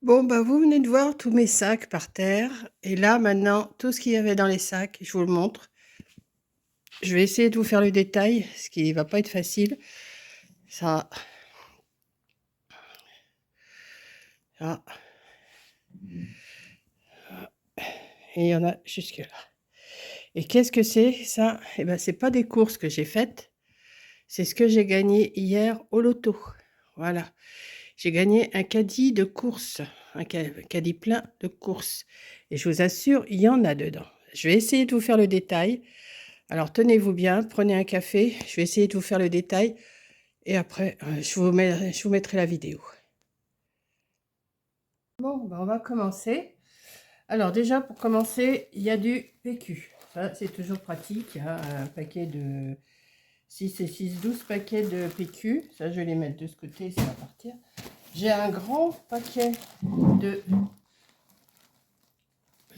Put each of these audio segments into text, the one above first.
Bon, bah, vous venez de voir tous mes sacs par terre. Et là, maintenant, tout ce qu'il y avait dans les sacs, je vous le montre. Je vais essayer de vous faire le détail, ce qui va pas être facile. Ça, ça, et il y en a jusque là. Et qu'est-ce que c'est ça? Eh ben, c'est pas des courses que j'ai faites. C'est ce que j'ai gagné hier au loto. Voilà. J'ai gagné un caddie de course, un caddie plein de courses. Et je vous assure, il y en a dedans. Je vais essayer de vous faire le détail. Alors tenez-vous bien, prenez un café. Je vais essayer de vous faire le détail. Et après, je vous mettrai la vidéo. Bon, ben on va commencer. Alors déjà, pour commencer, il y a du PQ. Ça, c'est toujours pratique. Il y a un paquet de 6 et 6, 12 paquets de PQ. Ça, je vais les mettre de ce côté, ça va partir. J'ai un grand paquet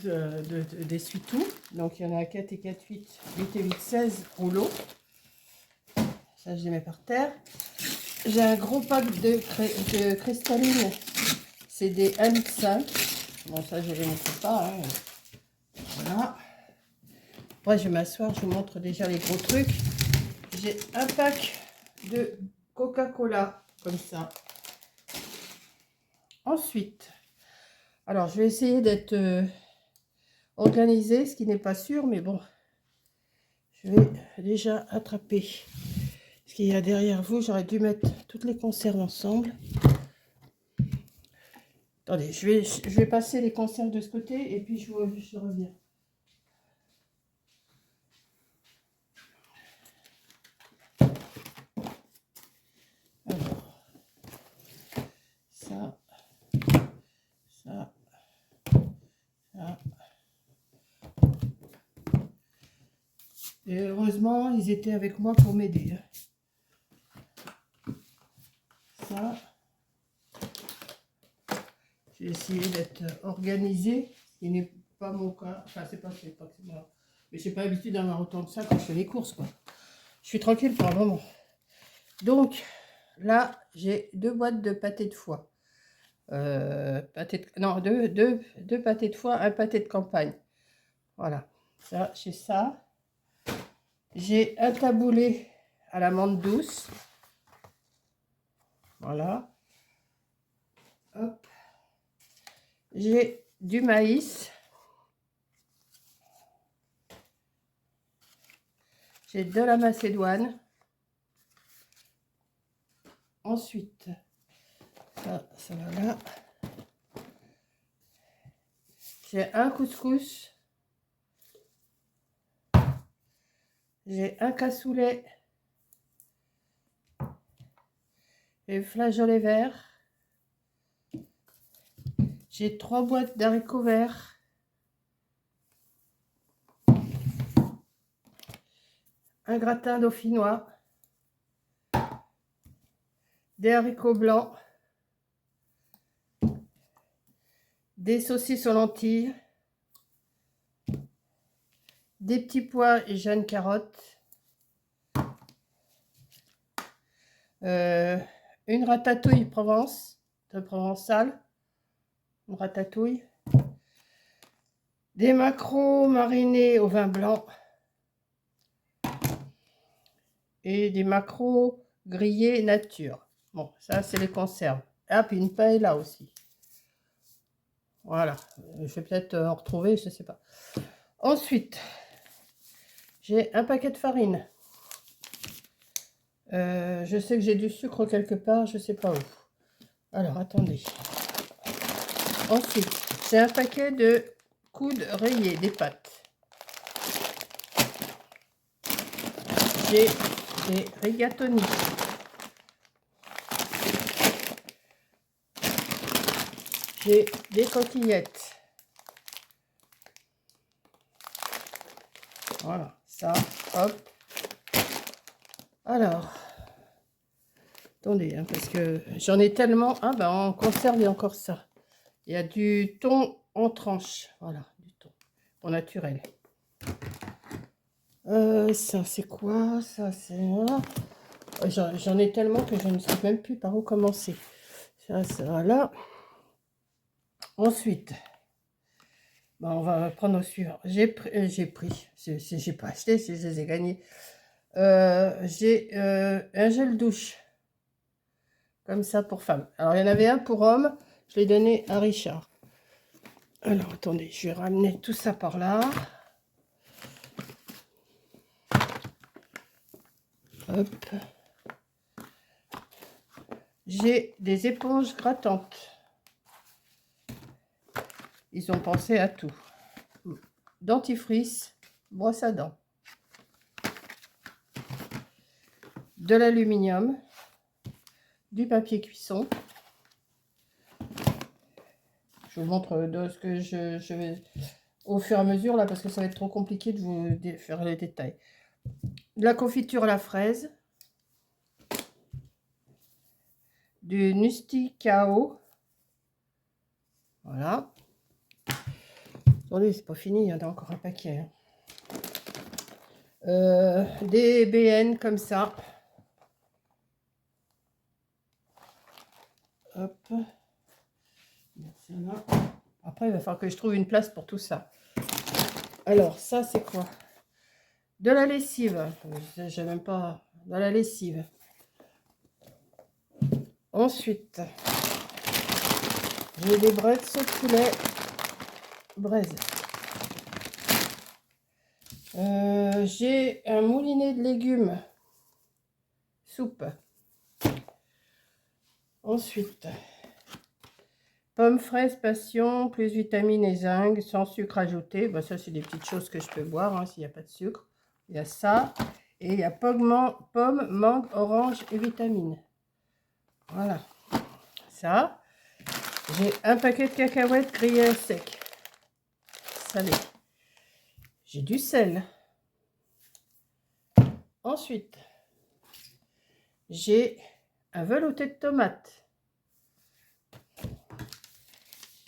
d'essuie-tout. Donc, il y en a 4 et 4, 8, 8 et 8, 16 rouleaux. Ça, je les mets par terre. J'ai un gros pack de cristalline. C'est des 1,5 litre. Bon, ça, je ne les montre pas. Hein. Voilà. Après, je vais m'asseoir. Je vous montre déjà les gros trucs. J'ai un pack de Coca-Cola, comme ça. Ensuite, alors, je vais essayer d'être organisée, ce qui n'est pas sûr, mais bon. Je vais déjà attraper ce qu'il y a derrière vous. J'aurais dû mettre toutes les conserves ensemble. Attendez, je vais passer les conserves de ce côté et puis je reviens. Alors, ça, ça, ça. Et heureusement, ils étaient avec moi pour m'aider. Ça. J'ai essayé d'être organisée, ce qui n'est pas mon cas. Enfin, c'est pas que c'est moi. Mais j'ai pas l'habitude d'avoir autant que ça quand je fais les courses, quoi. Je suis tranquille pour un moment. Donc, là, j'ai 2 boîtes de pâté de foie. Non, deux pâtés de foie, un pâté de campagne. Voilà. Ça, j'ai ça. J'ai un taboulé à la menthe douce. Voilà. Hop. J'ai du maïs. J'ai de la macédoine. Ensuite, ça va là. J'ai un couscous. J'ai un cassoulet. J'ai flageolets verts. J'ai 3 boîtes d'haricots verts. Un gratin dauphinois. Des haricots blancs. Des saucisses aux lentilles. Des petits pois et jeunes carottes. Une ratatouille provençale. Une ratatouille. Des maquereaux marinés au vin blanc. Et des maquereaux grillés nature. Bon, ça, c'est les conserves. Ah, puis une paella aussi. Voilà. Je vais peut-être en retrouver, je ne sais pas. Ensuite, j'ai un paquet de farine. Je sais que j'ai du sucre quelque part, je ne sais pas où. Alors, attendez. Ensuite, j'ai un paquet de coudes rayés, des pâtes. J'ai des rigatoni. J'ai des coquillettes. Voilà, ça, hop. Alors, attendez, hein, parce que j'en ai tellement. Ah, ben, en conserve, il y a encore ça. Il y a du thon en tranches. Voilà, du thon au naturel. Ça, c'est quoi? Ça, c'est... J'en ai tellement que je ne sais même plus par où commencer. Ça, là. Ensuite, ben, on va prendre au suivant. J'ai pris, j'ai pas acheté, je les ai gagnés. J'ai un gel douche, comme ça pour femme. Alors, il y en avait un pour homme, je l'ai donné à Richard. Alors, attendez, je vais ramener tout ça par là. Hop. J'ai des éponges grattantes. Ils ont pensé à tout. Dentifrice, brosse à dents. De l'aluminium. Du papier cuisson. Je vous montre de ce que je vais au fur et à mesure là parce que ça va être trop compliqué de vous faire les détails. De la confiture à la fraise. Du Nusticao. Voilà. Attendez, c'est pas fini, il y en a encore un paquet. Des BN comme ça. Hop. Après, il va falloir que je trouve une place pour tout ça. Alors, ça, c'est quoi? De la lessive. J'ai même pas... De la lessive. Ensuite, j'ai des brettes au poulet braise. J'ai un moulinet de légumes. Soupe. Ensuite, pommes, fraises, passion, plus vitamines et zinc, sans sucre ajouté. Ben, ça, c'est des petites choses que je peux boire hein, s'il n'y a pas de sucre. Il y a ça. Et il y a pommes, mangue, orange et vitamines. Voilà. Ça. J'ai un paquet de cacahuètes grillées à sec. Salé. J'ai du sel. Ensuite, j'ai un velouté de tomates.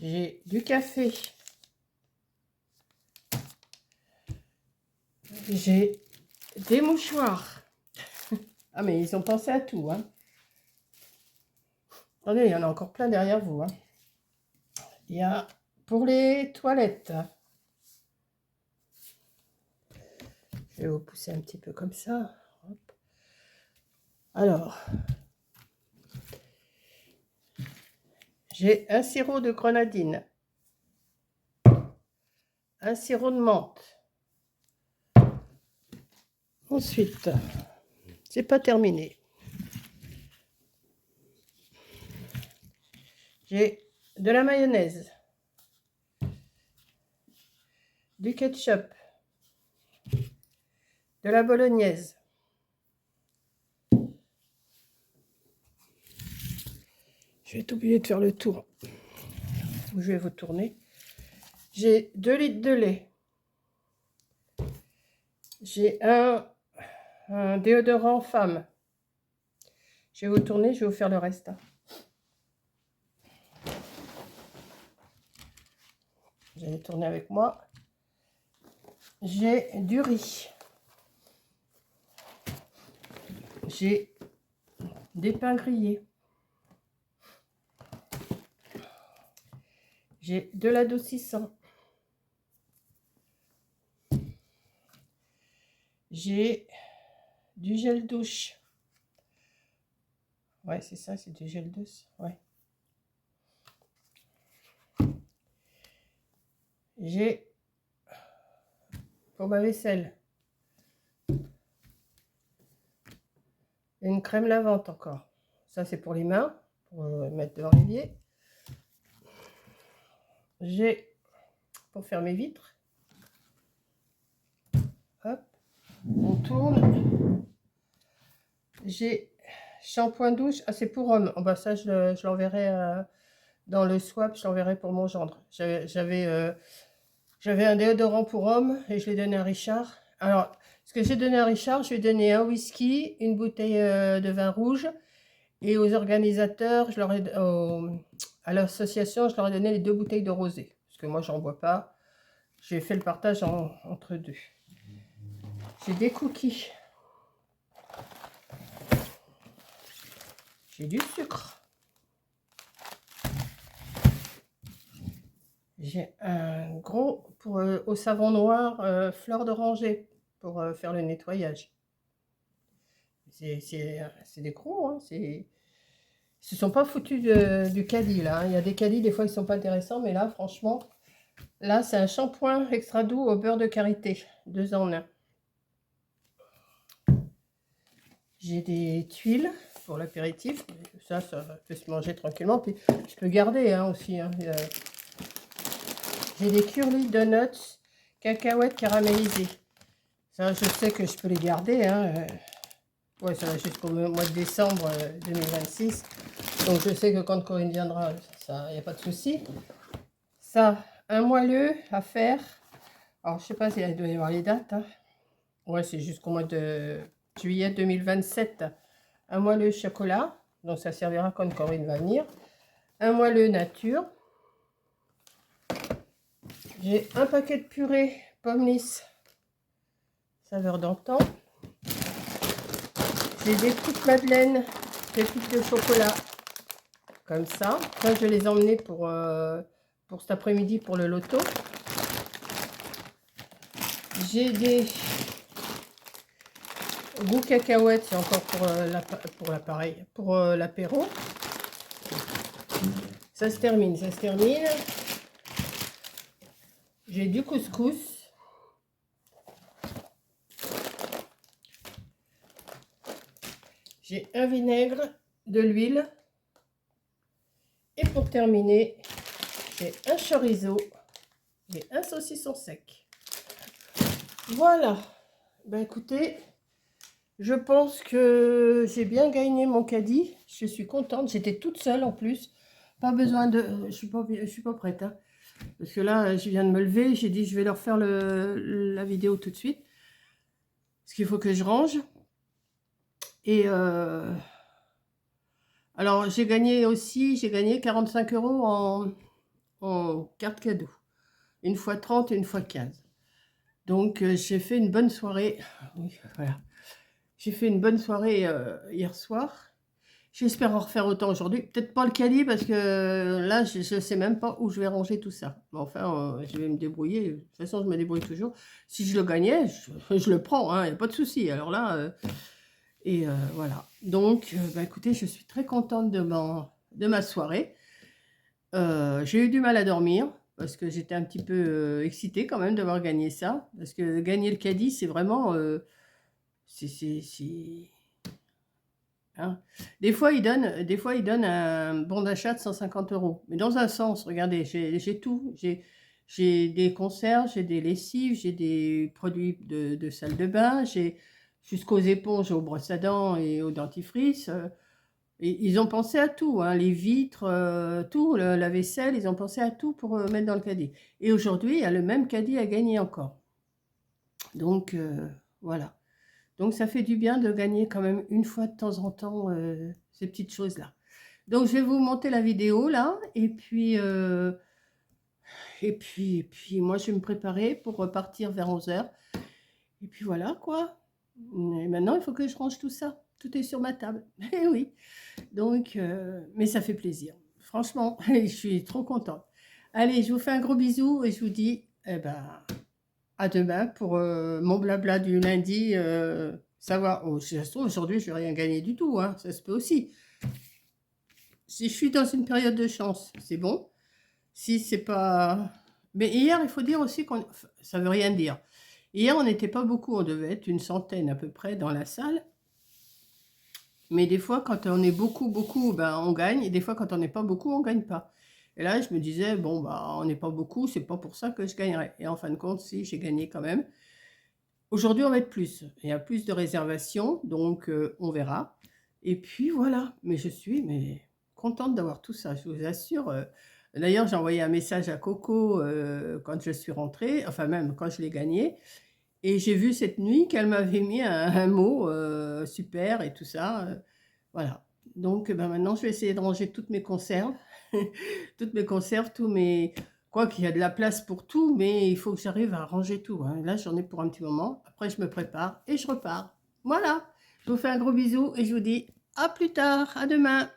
J'ai du café. J'ai des mouchoirs. Ah, mais ils ont pensé à tout. Hein. Attendez, il y en a encore plein derrière vous. Hein. Il y a pour les toilettes. Je vais vous pousser un petit peu comme ça. Hop. Alors, j'ai un sirop de grenadine. Un sirop de menthe. Ensuite, c'est pas terminé. J'ai de la mayonnaise, du ketchup, de la bolognaise. Je vais oublier de faire le tour. Je vais vous tourner. J'ai 2 litres de lait. J'ai un déodorant femme. Je vais vous tourner, je vais vous faire le reste. Vous allez tourner avec moi. J'ai du riz. J'ai des pains grillés. J'ai de l'adoucissant. J'ai du gel douche. Ouais, c'est ça, c'est du gel douche. Ouais. J'ai pour ma vaisselle une crème lavante encore. Ça, c'est pour les mains, pour mettre devant l'évier. J'ai pour faire mes vitres. Hop, on tourne. J'ai shampoing douche. Ah, c'est pour homme. Oh, bah, ça, je l'enverrai dans le swap. Je l'enverrai pour mon gendre. J'avais un déodorant pour homme et je l'ai donné à Richard. Alors, ce que j'ai donné à Richard, je lui ai donné un whisky, une bouteille de vin rouge. Et aux organisateurs, à l'association, je leur ai donné les 2 bouteilles de rosé. Parce que moi, j'en bois pas. J'ai fait le partage entre deux. J'ai des cookies. J'ai du sucre. J'ai un gros pour, au savon noir, fleur d'oranger pour, faire le nettoyage. C'est des gros, hein, ils se sont pas foutus du caddie là, hein. Il y a des caddies, des fois ils sont pas intéressants, mais là franchement, là c'est un shampoing extra doux au beurre de karité, 2 en 1. J'ai des tuiles pour l'apéritif, ça peut se manger tranquillement, puis je peux garder hein, aussi, hein. J'ai des curly donuts cacahuètes caramélisées. Ça, je sais que je peux les garder, hein. Ouais, ça va jusqu'au mois de décembre 2026. Donc je sais que quand Corinne viendra, ça, il n'y a pas de souci. Ça, un moelleux à faire. Alors je sais pas s'il doit y avoir les dates, hein. Ouais, c'est jusqu'au mois de juillet 2027. Un moelleux chocolat. Donc ça servira quand Corinne va venir. Un moelleux nature. J'ai un paquet de purée pommes lisses saveur d'antan. J'ai des petites madeleines pépites de chocolat comme ça. Ça, je les ai emmenées pour cet après-midi pour le loto. J'ai des goûts cacahuètes, c'est encore pour l'appareil, pour l'apéro. Ça se termine, ça se termine. J'ai du couscous. J'ai un vinaigre, de l'huile. Et pour terminer, j'ai un chorizo et un saucisson sec. Voilà. Ben écoutez, je pense que j'ai bien gagné mon caddie. Je suis contente. J'étais toute seule en plus. Pas besoin de... Je suis pas prête. Hein. Parce que là, je viens de me lever. J'ai dit, je vais leur faire la vidéo tout de suite. Parce qu'il faut que je range. Et... alors, j'ai gagné 45 € en carte cadeau. Une fois 30 et une fois 15. Donc, j'ai fait une bonne soirée. Oui, voilà. J'ai fait une bonne soirée hier soir. J'espère en refaire autant aujourd'hui. Peut-être pas le caddie parce que là, je ne sais même pas où je vais ranger tout ça. Mais enfin, je vais me débrouiller. De toute façon, je me débrouille toujours. Si je le gagnais, je le prends. Il n'y a pas de souci. Alors là, voilà. Donc, bah, écoutez, je suis très contente de ma soirée. J'ai eu du mal à dormir parce que j'étais un petit peu excitée quand même d'avoir gagné ça. Parce que gagner le caddie, c'est vraiment... hein. Des fois, ils donnent un bon d'achat de 150 €. Mais dans un sens, regardez, j'ai tout. J'ai des conserves, j'ai des lessives, j'ai des produits de salle de bain, j'ai jusqu'aux éponges, aux brosses à dents et aux dentifrices. Et ils ont pensé à tout, hein, les vitres, tout, la vaisselle, ils ont pensé à tout pour mettre dans le caddie. Et aujourd'hui, il y a le même caddie à gagner encore. Donc, voilà. Donc, ça fait du bien de gagner quand même une fois de temps en temps ces petites choses-là. Donc, je vais vous monter la vidéo là. Et puis, moi, je vais me préparer pour repartir vers 11 h. Et puis voilà, quoi. Et maintenant, il faut que je range tout ça. Tout est sur ma table. Eh oui. Donc, mais ça fait plaisir. Franchement, je suis trop contente. Allez, je vous fais un gros bisou et je vous dis à demain pour mon blabla du lundi. Savoir, oh, si ça se trouve, aujourd'hui, je vais rien gagner du tout. Hein, ça se peut aussi. Si je suis dans une période de chance, c'est bon. Si c'est pas... Mais hier, il faut dire aussi ça veut rien dire. Hier, on n'était pas beaucoup. On devait être une centaine à peu près dans la salle. Mais des fois, quand on est beaucoup, ben, on gagne. Et des fois, quand on n'est pas beaucoup, on ne gagne pas. Et là, je me disais, bon, bah, on n'est pas beaucoup, c'est pas pour ça que je gagnerai. Et en fin de compte, si, j'ai gagné quand même. Aujourd'hui, on va être plus. Il y a plus de réservations, donc on verra. Et puis voilà. Mais je suis contente d'avoir tout ça, je vous assure. D'ailleurs, j'ai envoyé un message à Coco quand je suis rentrée, enfin même quand je l'ai gagné. Et j'ai vu cette nuit qu'elle m'avait mis un mot super et tout ça. Voilà. Donc ben, maintenant, je vais essayer de ranger toutes mes conserves. Toutes mes conserves, tous mes... Quoi qu'il y a de la place pour tout, mais il faut que j'arrive à ranger tout. Hein. Là, j'en ai pour un petit moment. Après, je me prépare et je repars. Voilà. Je vous fais un gros bisou et je vous dis à plus tard, à demain.